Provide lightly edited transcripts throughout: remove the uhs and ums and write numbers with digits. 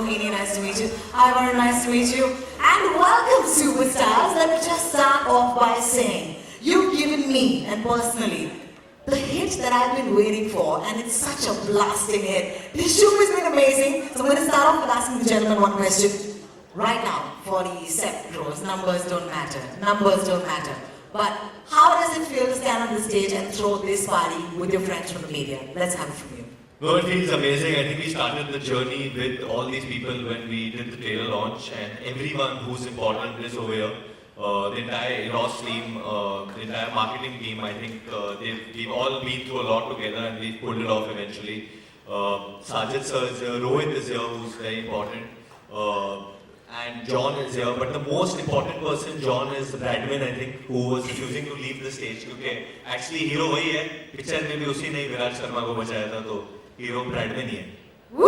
Rohini, nice to meet you. Hi Varun, nice to meet you. And welcome superstars. Let me just start off by saying, you've given me, and personally, the hit that I've been waiting for, and it's such a blasting hit. This show has been amazing. So I'm going to start off with asking the gentleman one question. Right now, for the 7 crores, numbers don't matter. Numbers don't matter. But how does it feel to stand on the stage and throw this party with your friends from the media? Let's have it from you. No, it feels amazing. I think we started the journey with all these people when we did the trailer launch, and everyone who's important is over here. The entire Ross team, the entire marketing team, I think we've all been through a lot together and we've pulled it off eventually. Sajid sir is here, Rohit is here, who's very important, and John is here. But the most important person, John, is Bradman, I think, who was refusing to leave the stage. Okay, actually hero वही है, picture में भी उसी ने विराट शर्मा को बचाया था, तो hero Bradman ही है. Woo!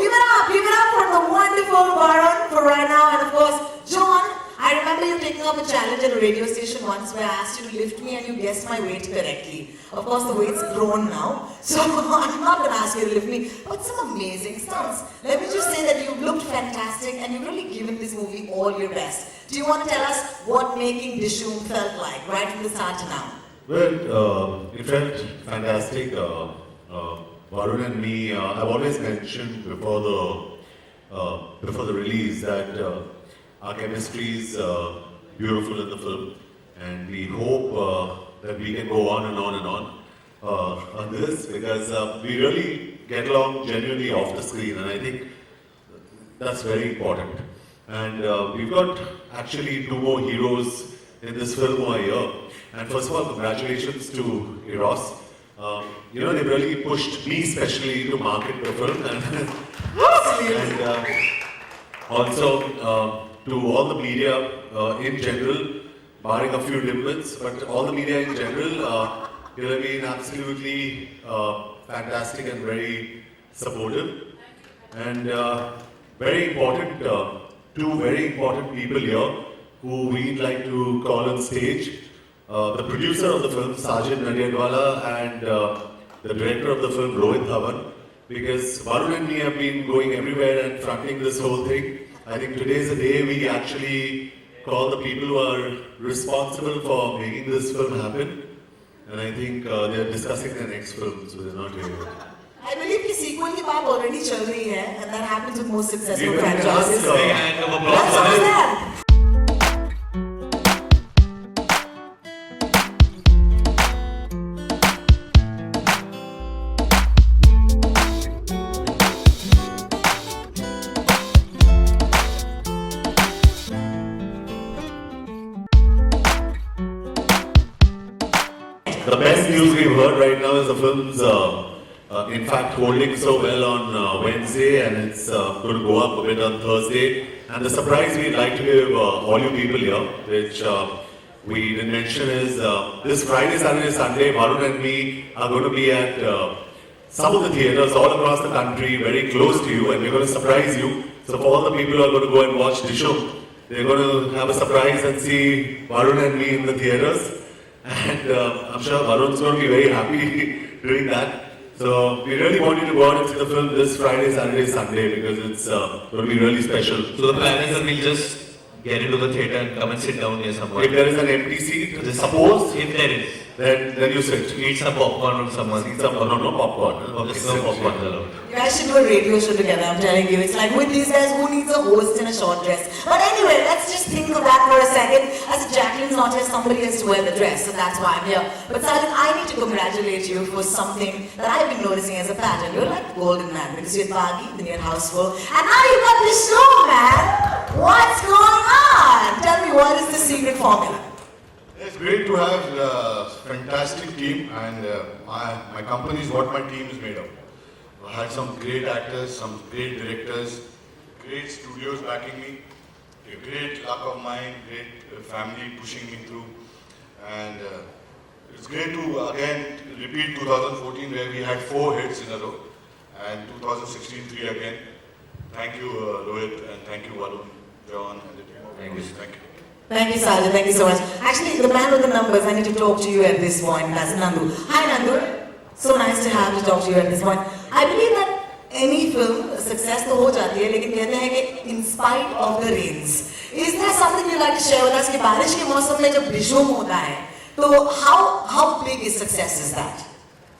Give it up for the wonderful Varun for right now, and of course, John. I remember you taking up a challenge at a radio station once where I asked you to lift me and you guessed my weight correctly. Of course, the weight's grown now, so I'm not going to ask you to lift me, but some amazing stunts. Let me just say that you've looked fantastic and you've really given this movie all your best. Do you want to tell us what making Dishoom felt like, right from the start to now? Well, it felt fantastic. Varun and me, I've always mentioned before the release that our chemistry is beautiful in the film, and we hope that we can go on and on and on this, because we really get along genuinely off the screen, and I think that's very important. And we've got actually 2 more heroes in this film over here. And first of all, congratulations to Eros. They've really pushed me especially to market the film, and also to all the media in general, barring a few dimples, but all the media in general, you have been absolutely fantastic and very supportive. And very important, 2 very important people here who we'd like to call on stage. The producer of the film, Sajid Nadiadwala, and the director of the film, Rohit Dhawan, because Varun and me have been going everywhere and fronting this whole thing. I think today is the day we actually call the people who are responsible for making this film happen. And I think they're discussing their next film, so they're not here yet. I believe the sequel की बात already चल रही है, and that happens with most successful franchises. Big hand of applause Let's for do it. that. The best news we've heard right now is the film's in fact holding so well on Wednesday, and it's going to go up a bit on Thursday. And the surprise we'd like to give all you people here, which we didn't mention, is this Friday, Saturday, Sunday, Varun and me are going to be at some of the theatres all across the country, very close to you, and we're going to surprise you. So for all the people who are going to go and watch Dishoom, they're going to have a surprise and see Varun and me in the theatres. And I'm sure Varun's going to be very happy doing that. So we really want you to go out and see the film this Friday, Saturday, Sunday, because it's going to be really special. So the plan is that we'll just get into the theatre and come and sit down here somewhere. If there is an empty seat, suppose, If there is, then you sit. eat some popcorn or someone. Eat some, no popcorn. Okay, Just no sit. popcorn allowed. You guys should do a radio show together, I'm telling you. It's like with these guys, who needs a host in a short dress? But anyway, let's just think of that for a second. As Jacqueline's not here, somebody has to wear the dress, so that's why I'm here. But Sajid, I need to congratulate you for something that I've been noticing as a pattern. You're like golden man, because you're baggy, then you're houseful, and now you got this show, man! What's going on? Tell me, what is the secret formula? It's great to have a fantastic team, and my company is what my team is made of. I had some great actors, some great directors, great studios backing me, a great luck of mine, great family pushing me through, and it's great to again repeat 2014 where we had 4 hits in a row, and 2016 3 again. Thank you Rohit, and thank you Varun, John, and the team. Thank you. Thank you. Thank you, Sajid. Thank you so much. Actually, the man with the numbers, I need to talk to you at this point. That's Nandu. Hi, Nandu. So nice to have you talk to you at this point. I believe that any film success तो हो जाती है, लेकिन कहते हैं कि in spite of the rains. Is there something you like to share with us कि बारिश के मौसम में जब डिशूम होता है, तो how big is success is that?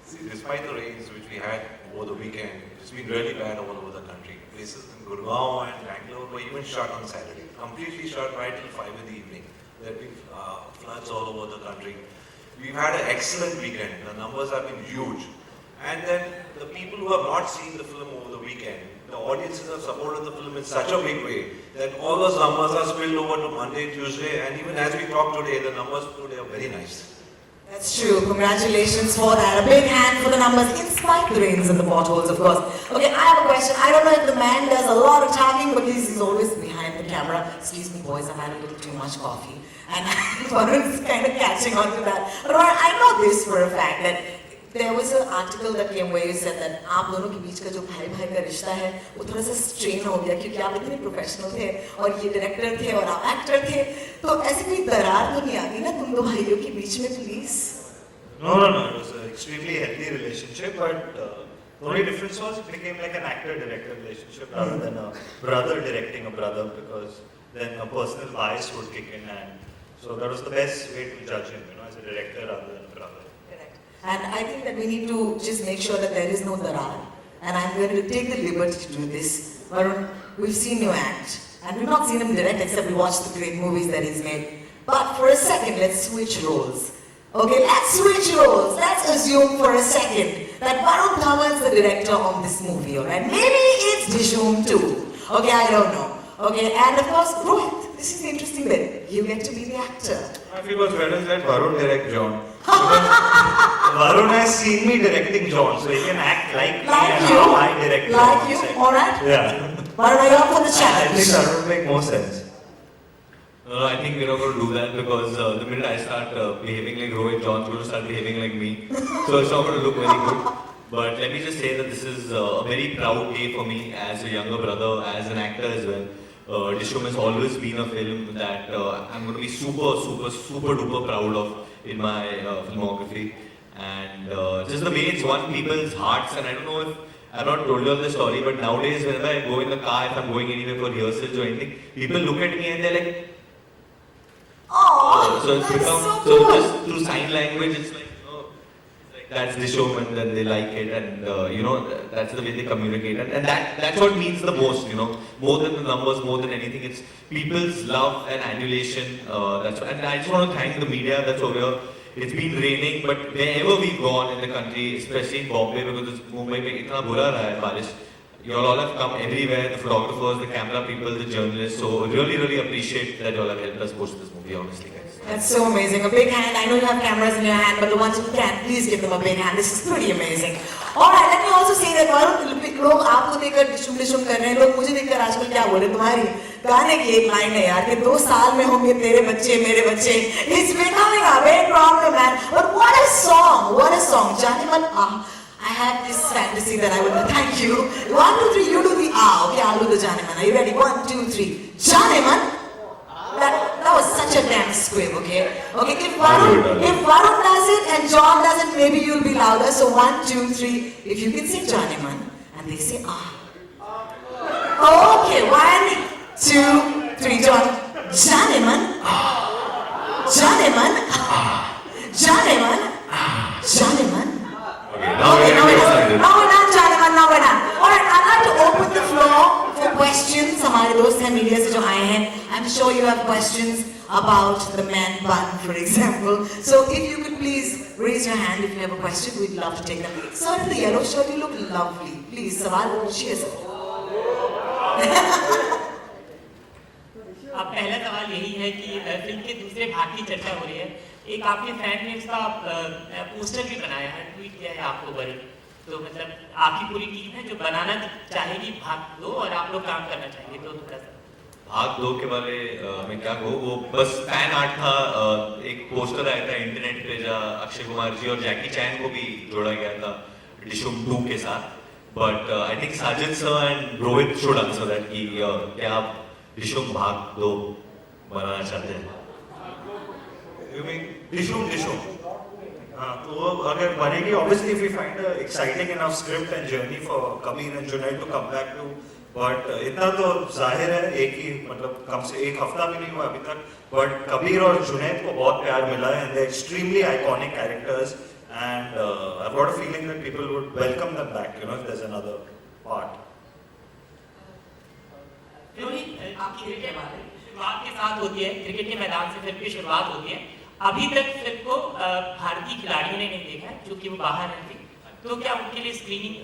See, despite the rains which we had over the weekend, it's been really bad all over the country. Places in Gurgaon and Bangalore were even shut on Saturday. Completely shut right till 5 in the evening. There have been floods all over the country. We've had an excellent weekend. The numbers have been huge. And then the people who have not seen the film over the weekend, the audiences have supported the film in such a big way that all those numbers are spilled over to Monday, Tuesday, and even as we talk today, the numbers today are very nice. That's true. Congratulations for that. A big hand for the numbers, in spite of the rains and the potholes, of course. Okay, I have a question. I don't know if the man does a lot of talking, but he's always behind the camera. Excuse me, boys, I've had a little too much coffee. And Varun's kind of catching on to that. But Varun, I know this for a fact, that there was an article that came where you said that आप दोनों के बीच का जो भाई भाई का रिश्ता है वो थोड़ा सा स्ट्रेन हो गया क्योंकि आप इतने प्रोफेशनल थे और ये डायरेक्टर थे और आप एक्टर थे, तो ऐसी कोई दरार तो नहीं आ गई ना तुम दो भाइयों के बीच में, please? No. It was an extremely healthy relationship, but the only difference was it became like an actor-director relationship rather than a brother directing a brother, because then a personal bias would kick in, and so that was the best way to judge him, as a director rather than a brother. Correct. And I think that we need to just make sure that there is no darar. And I'm going to take the liberty to do this. Varun, we've seen you act, and we've not seen him direct except we watched the great movies that he's made. But for a second, let's switch roles. Okay, let's switch roles. Let's assume for a second that Varun Dhawan is the director of this movie, alright? Maybe it's Dishoom too. Okay, I don't know. Okay, and of course, Rohit, this is the interesting bit. You get to be the actor. I feel much better that Varun direct John. Varun has seen me directing John, so he can act like me Like and you? how I direct John. Like you, alright? Yeah. Varun, are you up for the I think challenge? that would make more sense. I think we're not going to do that because the minute I start behaving like Rohit, John's going to start behaving like me. So it's not going to look very good. But let me just say that this is a very proud day for me as a younger brother, as an actor as well. Dishoom has always been a film that I'm going to be super duper proud of in my filmography. And just the way it's won people's hearts, and I don't know if I've not told you all the story, but nowadays whenever I go in the car, if I'm going anywhere for rehearsals or anything, people look at me and they're like, Oh, so it's that's become, so so cool. just through sign language, it's like, that's Dishoom, and then they like it, and that's the way they communicate, and that's what means the most, more than the numbers, more than anything, it's people's love and adulation. And I just want to thank the media that's over here. It's been raining, but wherever we've gone in the country, especially in Bombay, because it's Mumbai mein itna bura raha hai barish. You all have come everywhere, the photographers, the camera people, the journalists. So really appreciate that you all have helped us post this movie, honestly, guys. That's so amazing. A big hand. I know you have cameras in your hand, but the ones who can, please give them a big hand. This is pretty amazing. Alright, let me also say that लोग आपको देखकर डिशुम कर रहे हैं, लोग मुझे देखकर आजकल क्या बोल रहे हैं, तुम्हारी गाने की एक लाइन है यार कि 2 साल में होंगे तेरे बच्चे मेरे बच्चे. It's becoming a big problem, man. But what a song. जाने मन I have this fantasy that I would thank you. 1, 2, 3, you do the okay, I'll do the Janeman. Are you ready? 1, 2, 3. Janeman. That was such a damn squib, okay? Okay, if Varun does it and John does it, maybe you'll be louder. So 1, 2, 3. If you can say Janeman and they say Okay, 1, 2, 3, John. Janeman. Now we're excited. Now we're done. Alright, I'd like to open the floor for questions. हमारे दोस्त हैं media से जो आए हैं. I'm sure you have questions about the man bun, for example. So if you could please raise your hand if you have a question, we'd love to take them. Sir, in the yellow shirt, you look lovely. Please, सवाल पूछिए sir. अब पहला सवाल यही है कि film के दूसरे भाग की चर्चा हो रही है. एक आपने फैन ने इसका पोस्टर भी बनाया है, ट्वीट किया है आपको वरुण. तो मतलब आपकी पूरी टीम है जो बनाना चाहेगी भाग 2 और आप लोग काम करना चाहेंगे, तो थोड़ा सा भाग 2 के बारे में क्या कहूँ, वो बस फैन आर्ट था. एक पोस्टर आया था इंटरनेट पे जहाँ अक्षय कुमार जी और जैकी चैन को भी जोड़ा गया था डिशूम 2 के साथ. But I think Sajid sir and Rohit should answer that कि क्या आप डिशूम भाग 2 बनाना चाहते हैं? You mean Dishoom? हाँ, तो वो अगर बनेगी, obviously if we find a exciting enough script and journey for Kabir and Junaid to come back to, but इतना तो जाहिर है एक ही मतलब कम से एक हफ्ता भी नहीं हुआ अभी तक, but कबीर और जुनैद को बहुत प्यार मिला है and they're extremely iconic characters and I've got a feeling that people would welcome them back, you know, if there's another part. Rohit, आपकी क्रिकेट शुरुआत के साथ होती है, क्रिकेट के मैदान से फिल्म की शुरुआत होती है। अभी तक फिल्म को भारतीय खिलाड़ियों ने नहीं देखा है, क्योंकि वो बाहर रहते हैं, तो क्या उनके लिए स्क्रीनिंग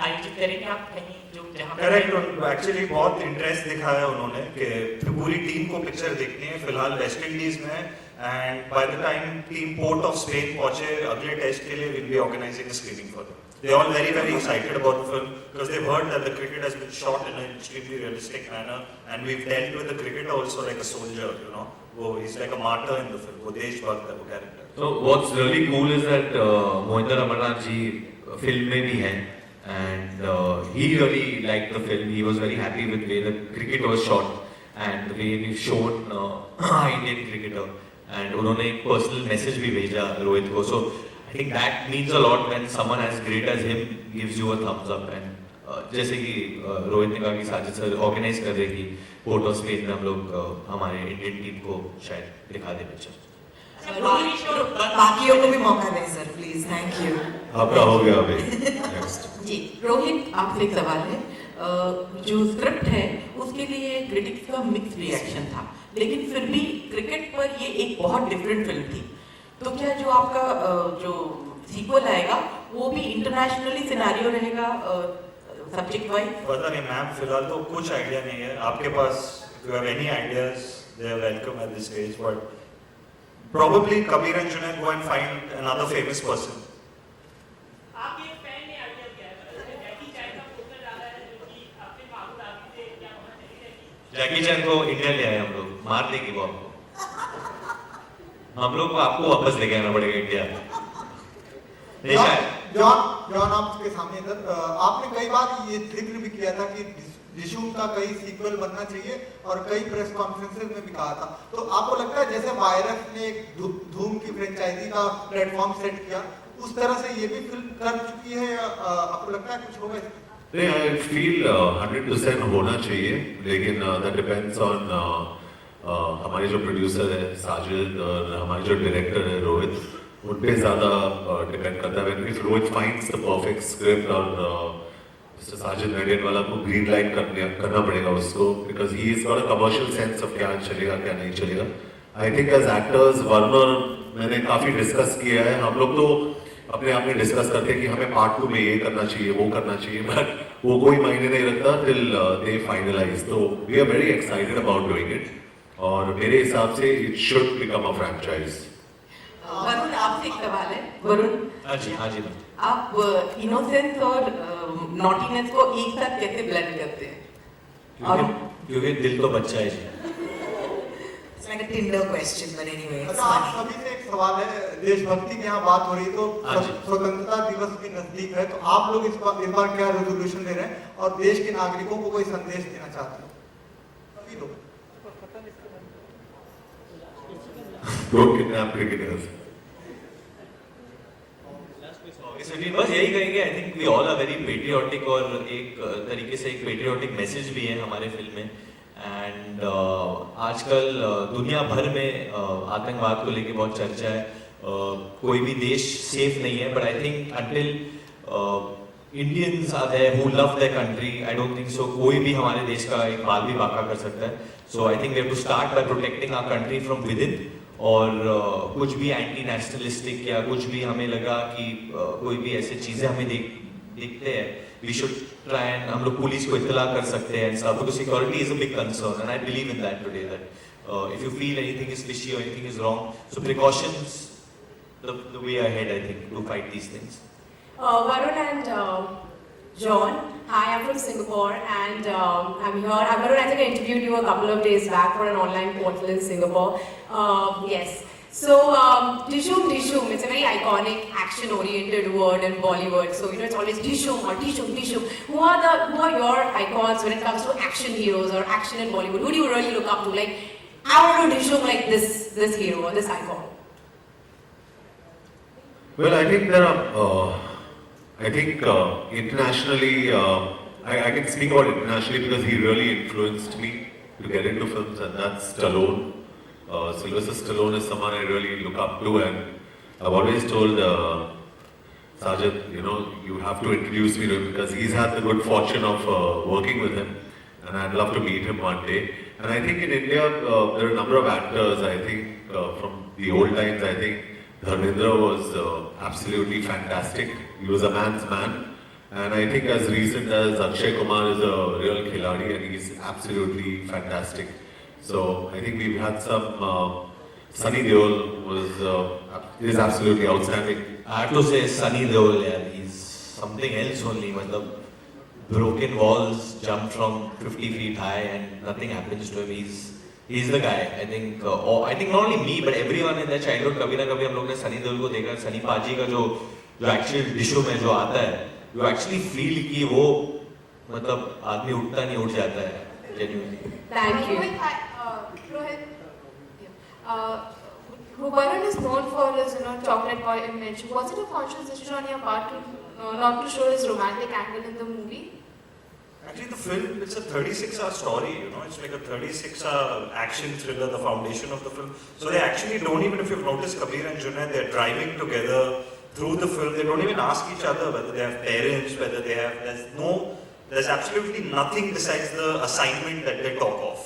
आयोजित करेंगे आप कहीं जो जहाँ करेक्ट, एक्चुअली बहुत इंटरेस्ट दिखाया उन्होंने कि पूरी टीम को पिक्चर देखनी है। फिलहाल वेस्ट इंडीज में and by the time team Port of Spain पहुंचे अगले टेस्ट के लिए will be organising a screening for them. They're all very excited about the film because they've heard that the cricket has been shot in an extremely realistic manner and we've dealt with the cricketer also like a soldier, you know. वो he's like a martyr in the film, वो देशभक्त है वो character. So what's really cool is that Mohinder Amarnath ji film में भी हैं and he really liked the film. He was very happy with the way the cricket was shot and the way we've shown Indian cricketer and उन्होंने एक personal message भी भेजा रोहित को. So I think that means a lot when someone as great as him gives you a thumbs up and जैसे कि रोहित ने कहा कि साजिद सर ऑर्गेनाइज कर रहे कि पोर्ट ऑफ स्पेन में हम लोग हमारे इंडियन टीम को शायद दिखा दे पिक्चर। बाकियों को भी मौका दें सर प्लीज, थैंक यू। आपका हो गया अभी नेक्स्ट। जी रोहित, आपसे एक सवाल है। जो स्क्रिप्ट है उसके लिए क्रिटिक्स का मिक्स रिएक्शन था, लेकिन फिर भी क्रिकेट पर ये एक बहुत डिफरेंट फिल्म थी। तो क्या जो आपका जो सीक्वल आएगा वो भी इंटरनेशनली सिनेरियो रहेगा सब्जेक्ट वाइज? पता नहीं मैम, फिलहाल तो कुछ आइडिया नहीं है। आपके पास if you have any ideas, they are welcome at this stage, but probably Kabir and Junaid go and find another famous person. आपके फैन ने आइडिया क्या है? जैकी चैन का पोस्टर डाला है जो कि अपने माहौल आदमी से क्या होना चाहिए? जैकी चैन को इंडिया ले आए हम लोग, मार देगी वो आपको। हम लोग को आपको वापस लेके आना पड़ेगा इंडिया। जॉन आपके सामने इधर आपने कई बार ये जिक्र भी किया था कि डिशूम का कई सीक्वल बनना चाहिए और कई प्रेस कॉन्फ्रेंसेस में भी कहा था। तो आपको लगता है जैसे वायरस ने एक धूम की फ्रेंचाइजी का प्लेटफॉर्म सेट किया, उस तरह से ये भी फिल्म कर चुकी है या आपको लगता है कुछ होगा? नहीं, आई फील 100% होना चाहिए, लेकिन दैट डिपेंड्स ऑन हमारे जो प्रोड्यूसर है साजिद और हमारे जो डायरेक्टर है रोहित, उन पे ज़्यादा डिपेंड करता है। If Rohit finds the perfect script और साजिद नडियाड वाला को ग्रीन लाइट करना पड़ेगा उसको, because he is got a commercial sense of क्या चलेगा क्या नहीं चलेगा। I think as actors Varun और मैंने काफ़ी डिस्कस किया है। हम लोग तो अपने आप में डिस्कस करते हैं कि हमें पार्ट 2 में ये करना चाहिए वो करना चाहिए, बट वो कोई मायने नहीं रखता टिल दे फाइनलाइज। तो we are very excited about doing it और मेरे हिसाब से it should become a franchise. Varun, आपसे एक सवाल है। वरुण, हाँ जी मैम। आप इनोसेंस और नॉटीनेस को एक साथ कैसे ब्लेंड करते हैं? और क्योंकि दिल तो बच्चा है जी। It's like a Tinder question, but anyway. it's अच्छा, आप funny. सभी से एक सवाल है। देशभक्ति की यहाँ बात हो रही है तो हाँ जी। स्वतंत्रता दिवस भी नजदीक है, तो आप लोग इस बार क्या रेजोल्यूशन ले रहे हैं और देश के नागरिकों को कोई संदेश देना चाहते हैं? सभी लोग डोंट किडनैप क्रिकेटर्स। बस यही कहेंगे, I think we all are very patriotic और एक तरीके से एक पेट्रियोटिक मैसेज भी है हमारे फिल्म में। एंड आजकल दुनिया भर में आतंकवाद को लेके बहुत चर्चा है। कोई भी देश सेफ नहीं है, but I think until Indians are there who love their country, I don't think so कोई भी हमारे देश का एक बाल भी बांका कर सकता है। So I think we have to start by protecting our country from within. और कुछ भी एंटी नेशनलिस्टिक या कुछ भी हमें लगा कि कोई भी ऐसी चीजें हमें दिखते हैं, वी शुड ट्राई एंड हम लोग पुलिस को इत्तला कर सकते हैं सब, because security is a big concern and I believe in that today, that if you feel anything is fishy or anything is wrong, so precautions the way ahead, I think, to fight these things. Varun and John, hi, I'm from Singapore and I'm here. Varun, I think I interviewed you a couple of days back for an online portal in Singapore. Yes. So, Dishoom, it's a very iconic action-oriented word in Bollywood. So, you know, it's always Dishoom or Dishoom. Who are your icons when it comes to action heroes or action in Bollywood? Who do you really look up to? Like, I want to Dishoom like this hero or this icon. Well, I think there are. Internationally, I can speak about internationally because he really influenced me to get into films, and that's Stallone. Sylvester Stallone is someone I really look up to, and I've always told Sajid, you have to introduce me to him because he's had the good fortune of working with him, and I'd love to meet him one day. And I think in India, there are a number of actors, I think, from the old times, I think Dharmendra was absolutely fantastic. He was a man's man. And I think as recent as Akshay Kumar is a real khiladi and he's absolutely fantastic. So I think we've had some, Sunny Deol is absolutely outstanding. I have to say Sunny Deol, yeah, he's something else only. Matlab, broken walls, jump from 50 feet high and nothing happens to him. He's the guy. I think not only me but everyone in their childhood कभी ना कभी हम लोग ने सनी देओल को देखा. सनी पाजी का जो एक्चुअल डिशों में जो आता है, you actually feel कि वो मतलब आदमी उठता नहीं उठ जाता है genuinely. Thank you. Rohit, Varun is known for his, chocolate boy image. Was it a conscious decision on your part to not to show his romantic angle in the movie? Actually, the film, it's a 36-hour story, it's like a 36-hour action thriller, the foundation of the film. So they actually don't even, if you've noticed Kabir and Junaid, they're driving together through the film. They don't even ask each other whether they have parents, whether they have, there's absolutely nothing besides the assignment that they talk of.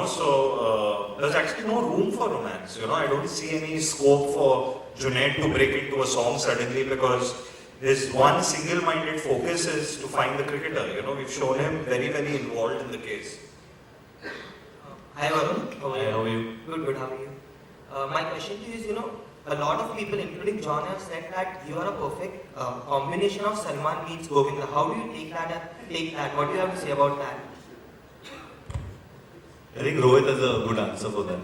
So there's actually no room for romance. I don't see any scope for Junaid to break into a song suddenly because his one single-minded focus is to find the cricketer. We've shown him very, very involved in the case. Hi Varun. Hi, how are you? Good, how are you? My question to you is, a lot of people, including John, have said that you are a perfect combination of Salman meets Govinda. How do you take that? What do you have to say about that? I think Rohit has a good answer for that.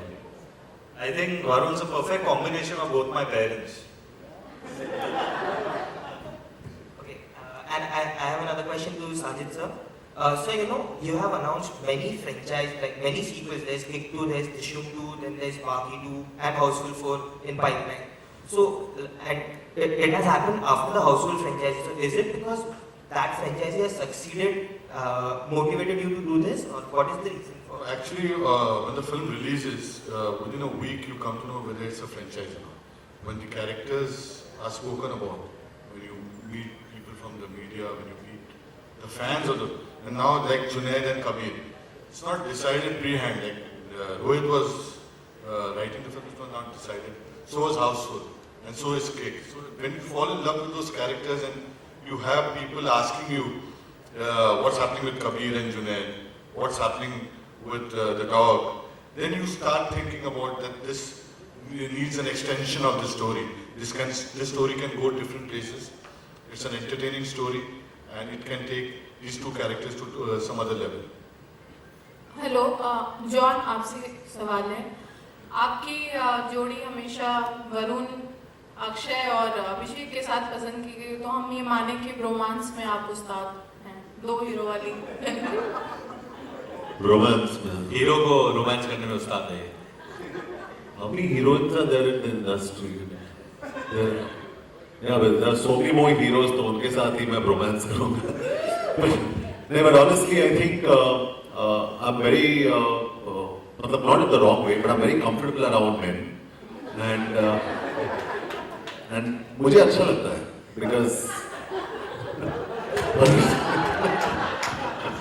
I think Varun's a perfect combination of both my parents. Okay, and I have another question to Sajid sir. So you have announced many franchises, like many sequels. There's Kick 2, there's Dishyam 2, then there's Baki 2 and Houseful 4 in pipeline. So, and it has happened after the Houseful franchise. So is it because that franchise has succeeded, motivated you to do this, or what is the reason for it? Actually, when the film releases, within a week you come to know whether it's a franchise or not. When the characters are spoken about, when you meet people from the media, when you meet the fans of and now like Junaid and Kabir, it's not decided pre-hand. Like Rohit was writing the film, it was not decided. So was Houseful, and so is Kick. So when you fall in love with those characters and you have people asking you what's happening with Kabir and Junaid, what's happening with the dog, then you start thinking about that this needs an extension of the story. This story can go different places. It's an entertaining story and it can take these two characters to some other level. Hello John, आपसे सवाल है. आपकी जोड़ी हमेशा वरुण, अक्षय और अभिषेक के साथ पसंद की गई, तो हम ये माने कि रोमांस में आप उस्ताद हैं, दो हीरो वाली. Romance. हीरो को रोमांस करने में उस्ताद है. How many heroines are there in the industry? Yeah, but there are so many more heroes, तो उनके साथ ही मैं romance करूँगा. But honestly, I think I'm very, not in the wrong way, but I'm very comfortable around men, and मुझे अच्छा लगता है because.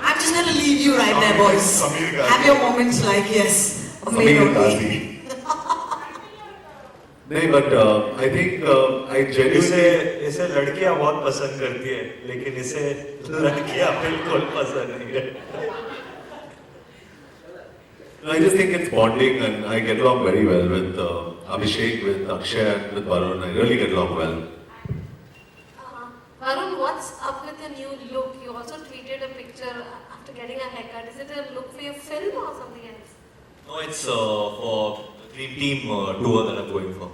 I'm just gonna leave you right there, boys. Samir Ghazi. Have your moments like yes. Samir Ghazi. नहीं, but I think I genuinely. इसे लड़कियां बहुत पसंद करती है, लेकिन इसे लड़कियां बिल्कुल पसंद नहीं है. I just think it's bonding, and I get along very well with Abhishek, with Akshay, and with Varun. I really get along well. Varun, what's up with your new look? You also tweeted a picture after getting a haircut. Is it a look for your film or something else? No, it's for the Dream Team tour that I'm going for.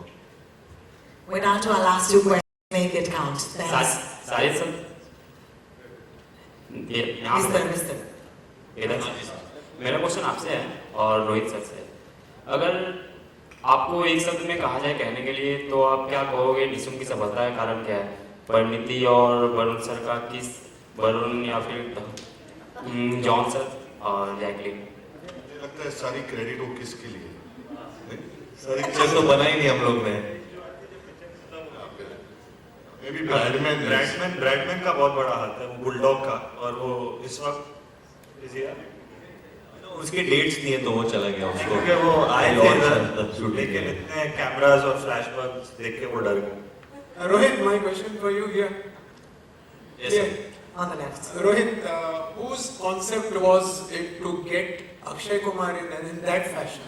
We're down to our last two questions. Make it count. Thanks. Sajid sir, ये यहाँ पे Mister. इधर मेरा question आपसे है और Rohit sir से. अगर आपको एक शब्द में कहा जाए कहने के लिए तो आप क्या कहोगे? डिशुम की सफलता का कारण क्या है? परिणीति और वरुण सर का किस, वरुण या फिर जॉन सर और जैकलिन? मुझे लगता है सारी क्रेडिट वो किसके लिए? सारी पिक्चर तो बना ही नहीं हम लोग ने। Maybe ब्रैडमैन का बहुत बड़ा हाथ है, वो बुलडॉग का, और वो इस वक्त इजी है। उसके डेट्स दिए तो वो चला गया उसको, क्योंकि वो आए थे इधर, शूट लेकिन इतने कैमरास और फ्लैशबैक्स देख के वो डर गए। Rohit, my question for you here. Yes, sir. On the left. Rohit, whose concept was it to get Akshay Kumar in that fashion?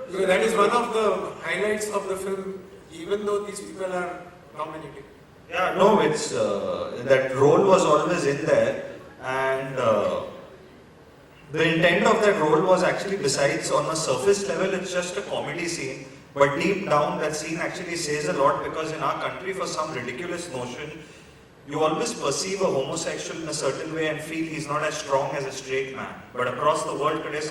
Because that is one of the highlights of the film, even though these people are dominating. Yeah, no, it's that role was always in there, and the intent of that role was actually, besides on a surface level, it's just a comedy scene, but deep down that scene actually says a lot, because in our country, for some ridiculous notion, you always perceive a homosexual in a certain way and feel he's not as strong as a straight man. But across the world today,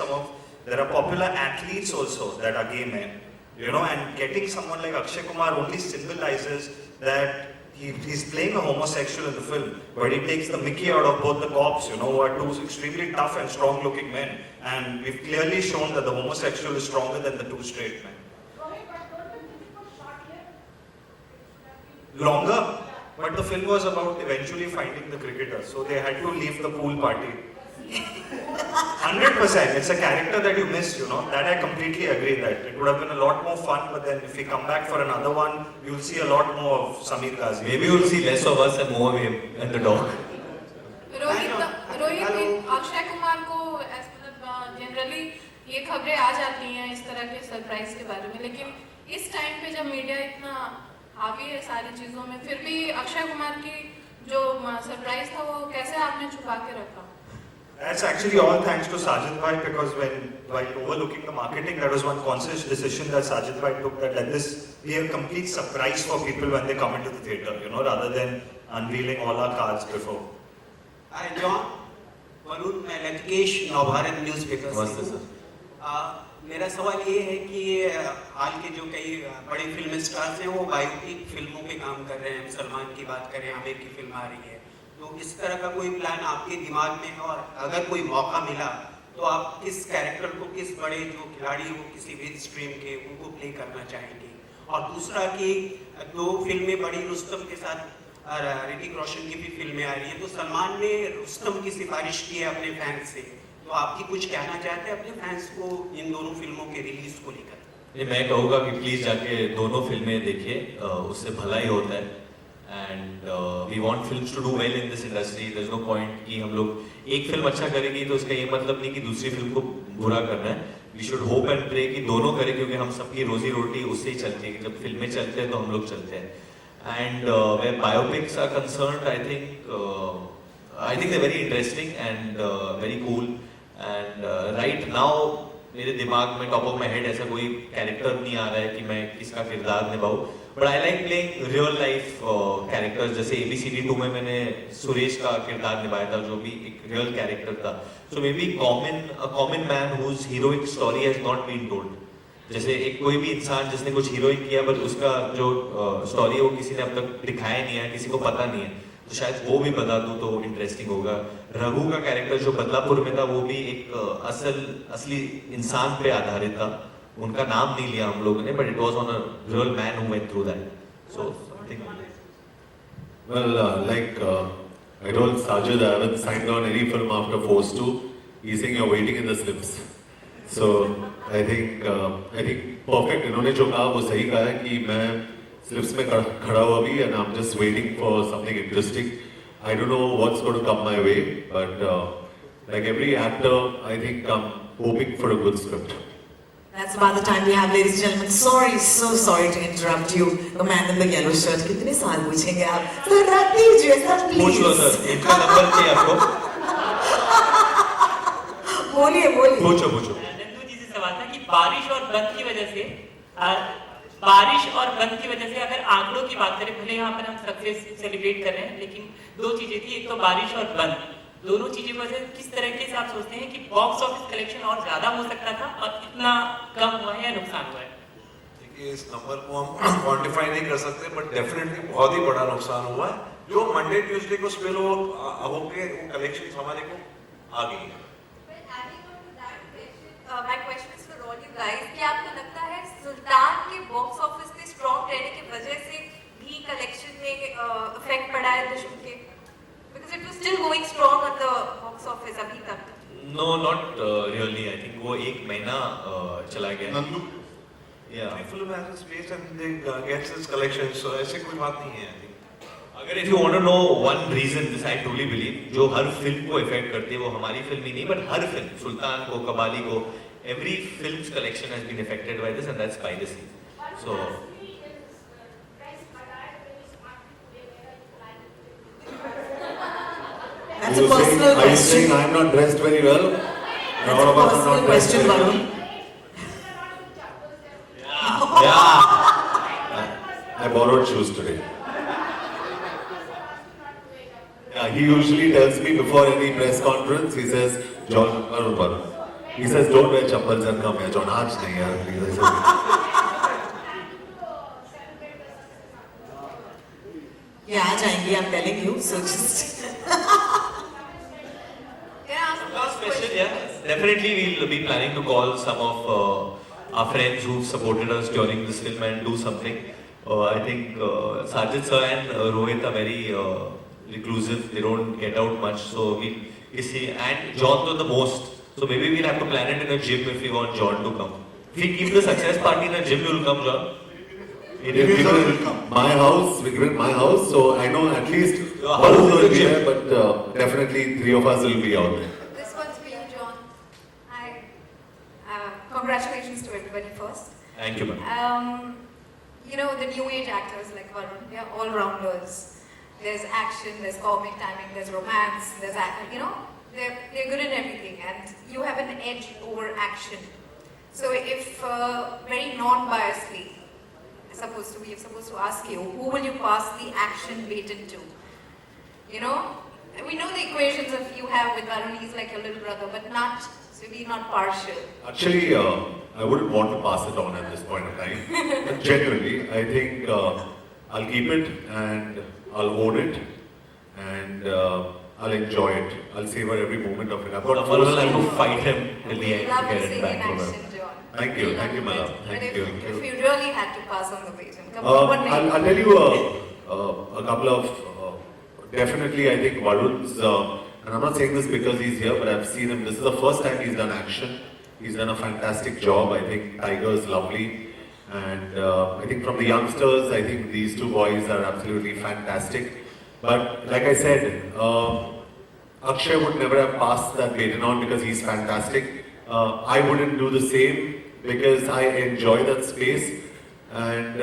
there are popular athletes also that are gay men, you know, and getting someone like Akshay Kumar only symbolizes that he's playing a homosexual in the film, but he takes the mickey out of both the cops, you know, who are two extremely tough and strong looking men, and we've clearly shown that the homosexual is stronger than the two straight men. Longer, but the film was about eventually finding the cricketer, so they had to leave the pool party. 100%, it's a character that you miss, you know, that I completely agree that it would have been a lot more fun, but then if we come back for another one, you'll see a lot more of Samir Kazi. Maybe you'll see less of us and more of him and the dog. Rohit, Akshay Kumar को generally ये खबरें आ जाती हैं इस तरह के surprise के बारे में, लेकिन इस टाइम पे जब मीडिया इतना हावी है सारी चीजों में, फिर भी अक्षय कुमार की जो सरप्राइज था वो कैसे आपने छुपा के रखा? That's actually all thanks to Sajid Bhai, because while overlooking the marketing, that was one conscious decision that Sajid Bhai took, that let this be a complete surprise for people when they come into the theatre, you know, rather than unveiling all our cards before. Hi John, Varun, मैं Lankesh Navbharat newspaper से हूँ। मेरा सवाल ये है कि हाल के जो कई बड़े फिल्म स्टार्स हैं वो बायोपिक फिल्मों पे काम कर रहे हैं। सलमान की बात करें, आमिर की फिल्म आ रही है, तो इस तरह का कोई प्लान आपके दिमाग में है? और अगर कोई मौका मिला तो आप किस कैरेक्टर को, किस बड़े जो खिलाड़ी हो किसी भी स्ट्रीम के, उनको प्ले करना चाहेंगे? और दूसरा कि दो फिल्में बड़ी, रुस्तम के साथ ऋतिक रोशन की भी फिल्में आ रही हैं, तो सलमान ने रुस्तम की सिफारिश की है अपने फैंस से, तो आपकी कुछ कहना चाहते हैं अपने फैंस को इन दोनों फिल्मों के रिलीज को लेकर? मैं कहूँगा कि प्लीज जाके दोनों फिल्में देखिए, उससे भला ही होता है। And we want films to do well in this industry. There is no point कि हम लोग एक फिल्म अच्छा करेगी तो उसका ये मतलब नहीं कि दूसरी फिल्म को बुरा करना है। We should hope and pray कि दोनों करें, क्योंकि हम सबकी रोजी रोटी उससे ही चलती है। जब फिल्में चलते हैं तो हम लोग चलते हैं। And when biopics are concerned, I think they very interesting and very cool. And right now मेरे दिमाग में टॉप ऑफ माई हेड ऐसा कोई कैरेक्टर नहीं आ रहा है कि मैं किसका किरदार निभाऊं, but I like playing real life characters. जैसे ABCD 2 में मैंने सुरेश का किरदार निभाया था, जो भी एक रियल कैरेक्टर था। So maybe common man whose heroic story has not been told. जैसे एक कोई भी इंसान जिसने कुछ हीरोइक किया, बट उसका जो स्टोरी है वो किसी ने अब तक दिखाया नहीं है, किसी को पता नहीं है, तो शायद वो भी बता दूं तो इंटरेस्टिंग होगा। रघु का कैरेक्टर जो बदलापुर में था, वो भी एक असली इंसान पे आधारित था। उनका नाम नहीं लिया हम लोगों ने, but it was on a real man who went through that. So something. Well, I told Sajid, I haven't signed on any film after Force 2. He's saying you're waiting in the slips. So I think perfect. इन्होंने जो कहा वो सही कहा है कि मैं slips में खड़ा हुआ भी, and I'm just waiting for something interesting. I don't know what's going to come my way, but like every actor, I think I'm hoping for a good script. That's about the time we have, ladies and gentlemen. Sorry, so sorry to interrupt you. The man in the yellow shirt. कितने साल पूछेंगे आप? तो रख दीजिए sir, please. पूछ लो sir, इनका number चाहिए आपको? बोलिए। पूछो। नंदू जी से सवाल था कि बारिश और बंद की वजह से अगर आंकड़ों की बात करें, भले यहाँ पर हम सक्सेस सेलिब्रेट कर रहे हैं, लेकिन दो चीजें थी, एक तो बारिश और बंद। दोनों चीजों वजह किस तरीके से आप सोचते हैं कि बॉक्स ऑफिस कलेक्शन और ज्यादा हो सकता था और इतना कम हुआ है या नुकसान हुआ है? कि इस नंबर को हम क्वांटिफाई नहीं कर सकते, बट डेफिनेटली बहुत ही बड़ा नुकसान हुआ है। जो मंडे ट्यूसडे को स्पिल होके वो कलेक्शन हमारे को आ गई है। My question is for all you guys. क्या आपको लगता है सुल्तान के बॉक्स ऑफिस पे स्ट्रॉन्ग रहने की वजह से भी कलेक्शन में इफेक्ट पड़ा है दुश्मन के? Because it was still going strong at the box office अभी तक. No, not really. I think वो एक महीना चला गया. Nandu, Yeah. The film has its space and they gets its collection, so ऐसे कोई बात नहीं है। I think. अगर if you want to know one reason, this I truly believe, जो हर फिल्म को इफेक्ट करती है वो हमारी फिल्म ही नहीं, बट हर फिल्म, सुल्तान को, कबाली को, every film's collection has been affected by this, and that's piracy. So. That's a personal Are you question. saying I'm not dressed very well? That's a personal question, Varun. Yeah. I borrowed shoes today. Yeah, he usually tells me before any press conference, he says, John, Varun. He says, don't wear chappals and come here, John. Aaj nahi yaar, please. I said, Yeah, आ जाएंगे, I'm telling you. So just. Last question, yeah. Definitely we'll be planning to call some of our friends who supported us during this film and do something. I think Sajid sir and Rohit are very reclusive. They don't get out much. So and John to the most. So maybe we'll have to plan it in a gym if we want John to come. If we keep the success party in a gym, you'll come, John. my house, we give it my house, so I know at least one of us will be there, but definitely three of us will be out there. This one's for you, John. Congratulations to everybody first. Thank you, ma'am. You know, the new age actors like Varun, they are all rounders. There's action, there's comic timing, there's romance, there's, you know, they're good in everything, and you have an edge over action. So if very non-biasedly, we are supposed to ask you, who will you pass the action baton to? You know, we know the equations of you have with Varun, he's like your little brother, but not, so be not partial. Actually, I wouldn't want to pass it on at this point of time. But genuinely, I think I'll keep it and I'll own it and I'll enjoy it. I'll savor every moment of it. I've got I'll have to fight him till the end Love to to get see it in back from action, him. John. Thank you, my love. But Thank you. if you really had to pass on the baton, come on, one name. I'll tell you a couple of, definitely I think Varun's, and I'm not saying this because he's here, but I've seen him, this is the first time he's done action. He's done a fantastic job. I think Tiger is lovely. And I think from the youngsters, I think these two boys are absolutely fantastic. But like I said, Akshay would never have passed that baton on because he's fantastic. I wouldn't do the same because I enjoy that space. And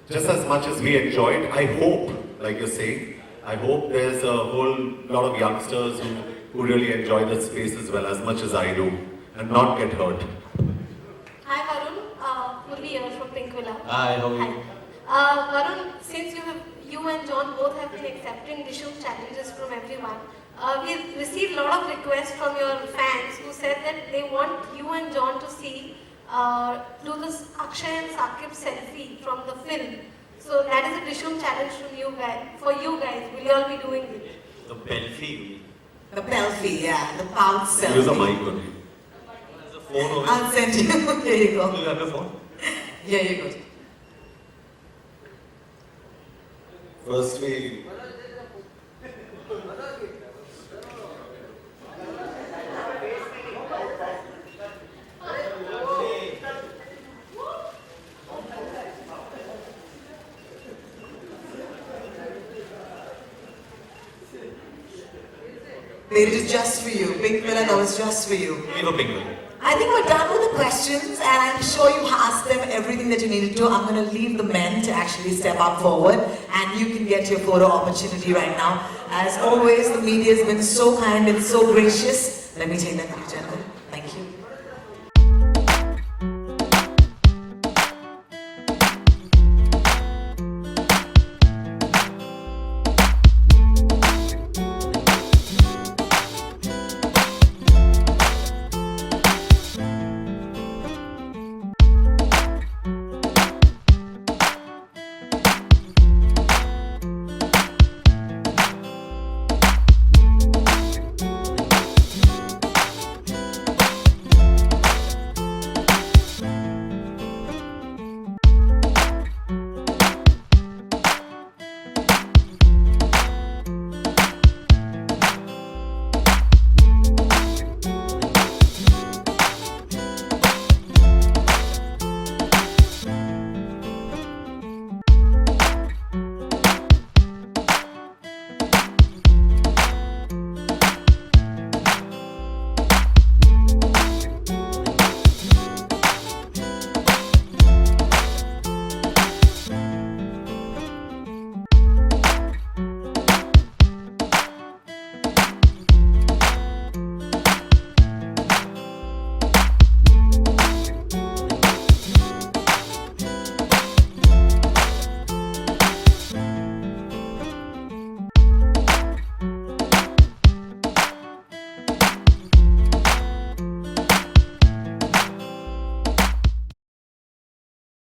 just as much as we enjoy it, I hope, like you're saying, I hope there's a whole lot of youngsters who really enjoy that space as well, as much as I do, and not get hurt. Hi Varun, Purvi here from Pink Villa. Hi, how are you? Varun, since you and John both have been accepting Dishoom challenges from everyone, we received a lot of requests from your fans who said that they want you and John to see do this Akshay and Saqib selfie from the film. So that is a Dishoom challenge from you guys. For you guys, will you all be doing it? The Belfi. The Pelfi, yeah, the pound selfie. Use a mic only. There's a phone over I'll send you. Here you go. Do you have your phone? Here you go. Firstly, They did it just for you. Pink Villa, that was just for you. Leave a pink one. I think we're done with the questions, and I'm sure you asked them everything that you needed to. I'm going to leave the men to actually step up forward, and you can get your photo opportunity right now. As always, the media has been so kind and so gracious. Let me take that to you, gentlemen.